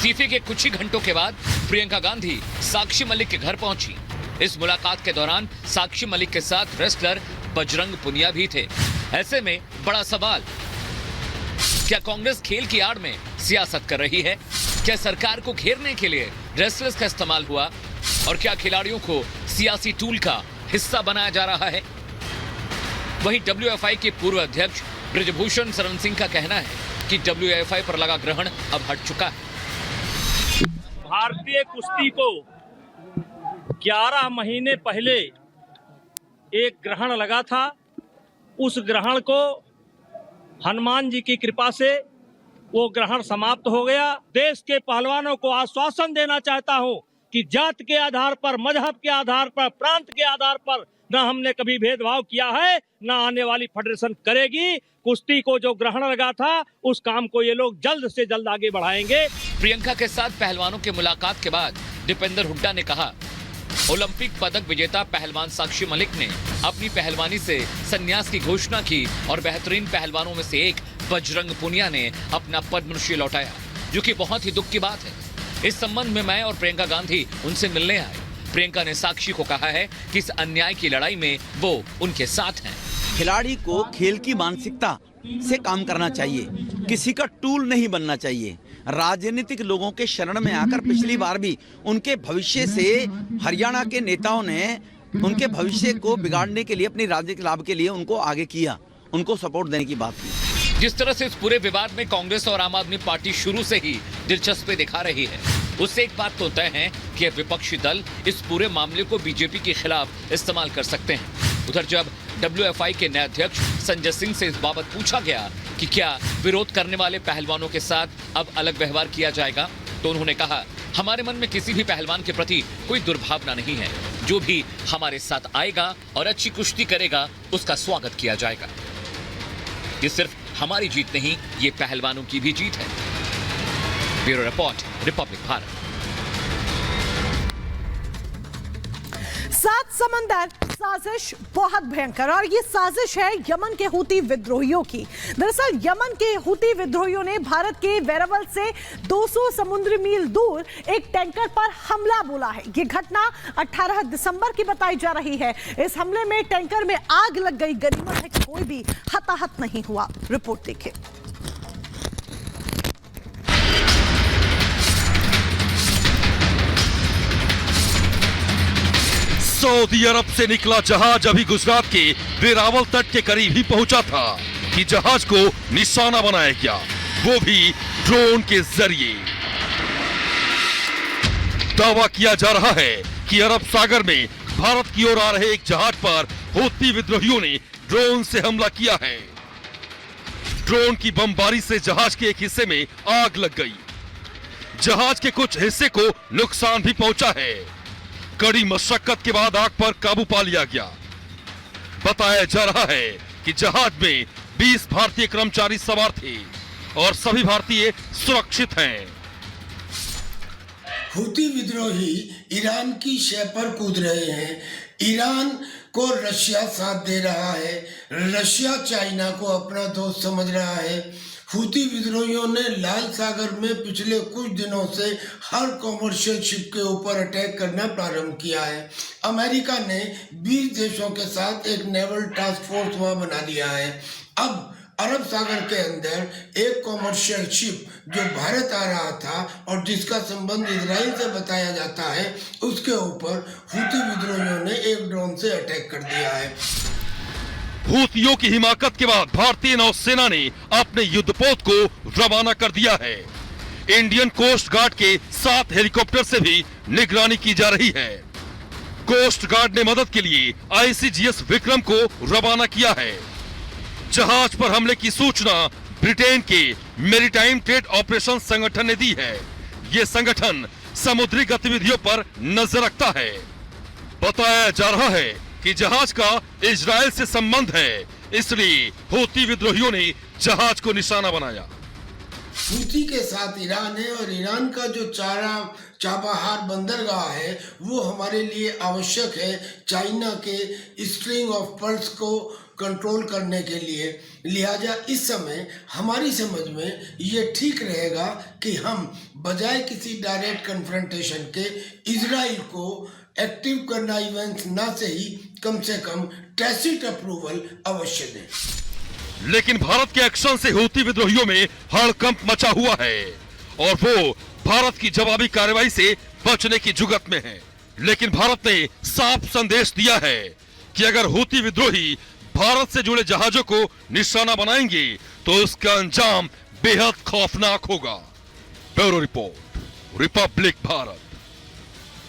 इस्तीफे के कुछ ही घंटों के बाद प्रियंका गांधी साक्षी मलिक के घर पहुंची। इस मुलाकात के दौरान साक्षी मलिक के साथ रेसलर बजरंग पुनिया भी थे। ऐसे में बड़ा सवाल, क्या कांग्रेस खेल की आड़ में सियासत कर रही है? क्या सरकार को घेरने के लिए रेसलर्स का इस्तेमाल हुआ? और क्या खिलाड़ियों को सियासी टूल का हिस्सा बनाया जा रहा है? वहीं WFI के पूर्व अध्यक्ष ब्रिजभूषण शरण सिंह का कहना है कि WFI पर लगा ग्रहण अब हट चुका है। भारतीय कुश्ती को 11 महीने पहले एक ग्रहण लगा था। उस ग्रहण को हनुमान जी की कृपा से वो ग्रहण समाप्त हो गया। देश के पहलवानों को आश्वासन देना चाहता हूं कि जात के आधार पर, मजहब के आधार पर, प्रांत के आधार पर न हमने कभी भेदभाव किया है, न आने वाली फेडरेशन करेगी। कुश्ती को जो ग्रहण लगा था उस काम को ये लोग जल्द से जल्द आगे बढ़ाएंगे। प्रियंका के साथ पहलवानों के मुलाकात के बाद दीपेंद्र हुड्डा ने कहा, ओलंपिक पदक विजेता पहलवान साक्षी मलिक ने अपनी पहलवानी से संन्यास की घोषणा की और बेहतरीन पहलवानों में से एक बजरंग पुनिया ने अपना पद्मश्री लौटाया, जो कि बहुत ही दुख की बात है। इस संबंध में मैं और प्रियंका गांधी उनसे मिलने आए। प्रियंका ने साक्षी को कहा है कि इस अन्याय की लड़ाई में वो उनके साथ हैं। खिलाड़ी को खेल की मानसिकता से काम करना चाहिए, किसी का टूल नहीं बनना चाहिए। राजनीतिक लोगों के शरण में आकर पिछली बार भी उनके भविष्य से हरियाणा के नेताओं ने उनके भविष्य को बिगाड़ने के लिए, अपनी राजनीतिक लाभ के लिए उनको आगे किया, उनको सपोर्ट देने की बात की। जिस तरह से इस पूरे विवाद में कांग्रेस और आम आदमी पार्टी शुरू से ही दिलचस्पी दिखा रही है, उससे एक बात तो तय है कि विपक्षी दल इस पूरे मामले को बीजेपी के खिलाफ इस्तेमाल कर सकते हैं। उधर जब WFI के नए अध्यक्ष संजय सिंह से इस बाबत पूछा गया कि क्या विरोध करने वाले पहलवानों के साथ अब अलग व्यवहार किया जाएगा, तो उन्होंने कहा, हमारे मन में किसी भी पहलवान के प्रति कोई दुर्भावना नहीं है। जो भी हमारे साथ आएगा और अच्छी कुश्ती करेगा उसका स्वागत किया जाएगा। ये सिर्फ हमारी जीत नहीं, ये पहलवानों की भी जीत है। Bureau report, Republic Bharat. 7 समंदर साजिश बहुत भयंकर, और ये साजिश है यमन के हूती विद्रोहियों की। दरअसल यमन के हूती विद्रोहियों ने भारत के वेरावल से 200 समुद्री मील दूर एक टैंकर पर हमला बोला है। ये घटना 18 दिसंबर की बताई जा रही है। इस हमले में टैंकर में आग लग गई। गनीमत है कि कोई भी हताहत नहीं हुआ। रिपोर्ट देखिए। सऊदी अरब से निकला जहाज अभी गुजरात के वेरावल तट के करीब ही पहुंचा था कि जहाज को निशाना बनाया गया, वो भी ड्रोन के जरिए। दावा किया जा रहा है कि अरब सागर में भारत की ओर आ रहे एक जहाज पर हूती विद्रोहियों ने ड्रोन से हमला किया है। ड्रोन की बमबारी से जहाज के एक हिस्से में आग लग गई। जहाज के कुछ हिस्से को नुकसान भी पहुंचा है। कड़ी मशक्कत के बाद आग पर काबू पा लिया गया। बताया जा रहा है कि जहाज में 20 भारतीय कर्मचारी सवार थे और सभी भारतीय सुरक्षित हैं। हूती विद्रोही ईरान की शह पर कूद रहे हैं। ईरान को रशिया साथ दे रहा है। रशिया चाइना को अपना दोस्त समझ रहा है। हूती विद्रोहियों ने लाल सागर में पिछले कुछ दिनों से हर कॉमर्शियल शिप के ऊपर अटैक करना प्रारंभ किया है। अमेरिका ने 20 देशों के साथ एक नेवल टास्क फोर्स वहां बना लिया है। अब अरब सागर के अंदर एक कॉमर्शियल शिप जो भारत आ रहा था और जिसका संबंध इजराइल से बताया जाता है, उसके ऊपर हूती विद्रोहियों ने एक ड्रोन से अटैक कर दिया है। हूतियों की हिमाकत के बाद भारतीय नौसेना ने अपने युद्धपोत को रवाना कर दिया है। इंडियन कोस्ट गार्ड के 7 हेलीकॉप्टर से भी निगरानी की जा रही है। कोस्ट गार्ड ने मदद के लिए ICGS विक्रम को रवाना किया है। जहाज पर हमले की सूचना ब्रिटेन के मैरीटाइम ट्रेड ऑपरेशन संगठन ने दी है। ये संगठन समुद्री गतिविधियों पर नजर रखता है। बताया जा रहा है कि जहाज का इजराइल से संबंध है, इसलिए हूती विद्रोहियों ने जहाज को निशाना बनाया। हूती के साथ ईरान है और ईरान का जो चाबहार बंदरगाह है वो हमारे लिए आवश्यक है। चाइना के स्ट्रिंग ऑफ पर्ल्स को कंट्रोल करने के लिए। लिहाजा इस समय हमारी समझ में ये ठीक रहेगा कि हम बजाय किसी डायरेक्ट कन्फ्रंटेशन के इजराइल को एक्टिव करना इवेंट्स ना से ही कम टैसिट अप्रूवल अवश्य दें। लेकिन भारत के एक्शन से हूती विद्रोहियों में हड़कंप मचा हुआ है और वो भारत की जवाबी कार्रवाई से बचने की जुगत में है। लेकिन भारत ने साफ संदेश दिया है कि अगर हूती विद्रोही भारत से जुड़े जहाजों को निशाना बनाएंगे तो उसका अंजाम बेहद खौफनाक होगा। Bureau report, Republic Bharat.